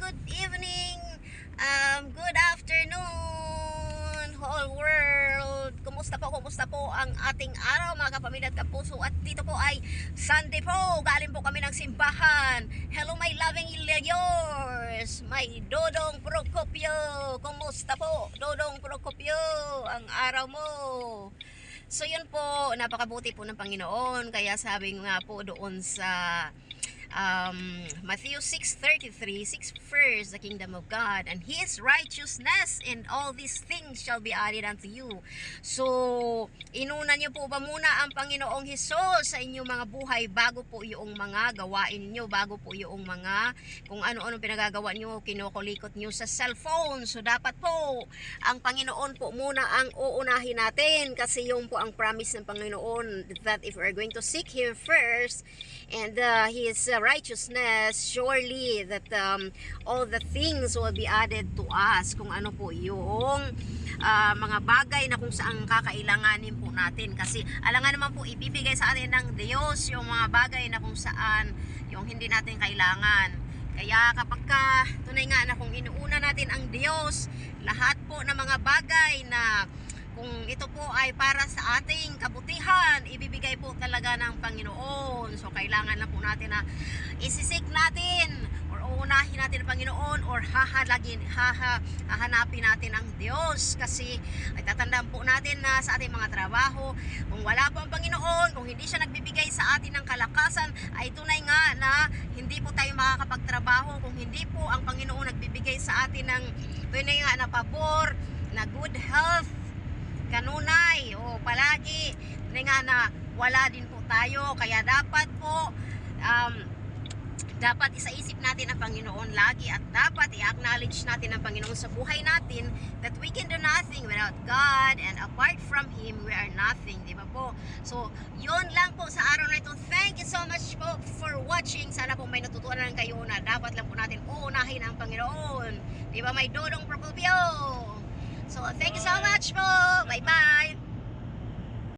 good evening, good afternoon, whole world. Kumusta po ang ating araw mga kapamilya at kapuso? At dito po ay Sunday po, galing po kami ng simbahan. Hello my loving yours, my Dodong Procopio. Kumusta po, Dodong Procopio, ang araw mo? So yun po, napakabuti po ng Panginoon. Kaya sabi nga po doon sa Matthew 6:33, seek first the kingdom of God and His righteousness, and all these things shall be added unto you. So, inuna niyo po ba muna ang Panginoong Hesus sa inyong mga buhay bago po yung mga gawain niyo, bago po yung mga kung ano-ano pinagagawa niyo, kinukulikot niyo sa cellphone. So, dapat po ang Panginoon po muna ang uunahin natin, kasi yung po ang promise ng Panginoon that if we're going to seek Him first and His righteousness, surely that all the things will be added to us. Kung ano po yung mga bagay na kung saan kakailanganin po natin, kasi alangan naman po ibibigay sa atin ng Diyos yung mga bagay na kung saan yung hindi natin kailangan. Kaya kapag tunay nga na kung inuuna natin ang Diyos, lahat po ng mga bagay na kung ito po ay para sa ating kabutihan, ibibigay po talaga ng Panginoon. So kailangan na po natin na isisik natin or uunahin natin ang Panginoon, or hahanapin natin ang Diyos. Kasi ay tatandaan po natin na sa ating mga trabaho, kung wala po ang Panginoon, kung hindi siya nagbibigay sa atin ng kalakasan, ay tunay nga na hindi po tayo makakapagtrabaho. Kung hindi po ang Panginoon nagbibigay sa atin ng tunay nga na pabor, na good health, kanunay, o palagi nga na wala din po tayo. Kaya dapat po dapat isaisip natin ang Panginoon lagi, at dapat i-acknowledge natin ang Panginoon sa buhay natin, that we can do nothing without God, and apart from Him we are nothing, di ba po? So yun lang po sa araw na ito. Thank you so much po for watching. Sana po may natutunan kayo na dapat lang po natin uunahin ang Panginoon, di ba? May Dodong Procopio. So, thank you so much po. Bye-bye.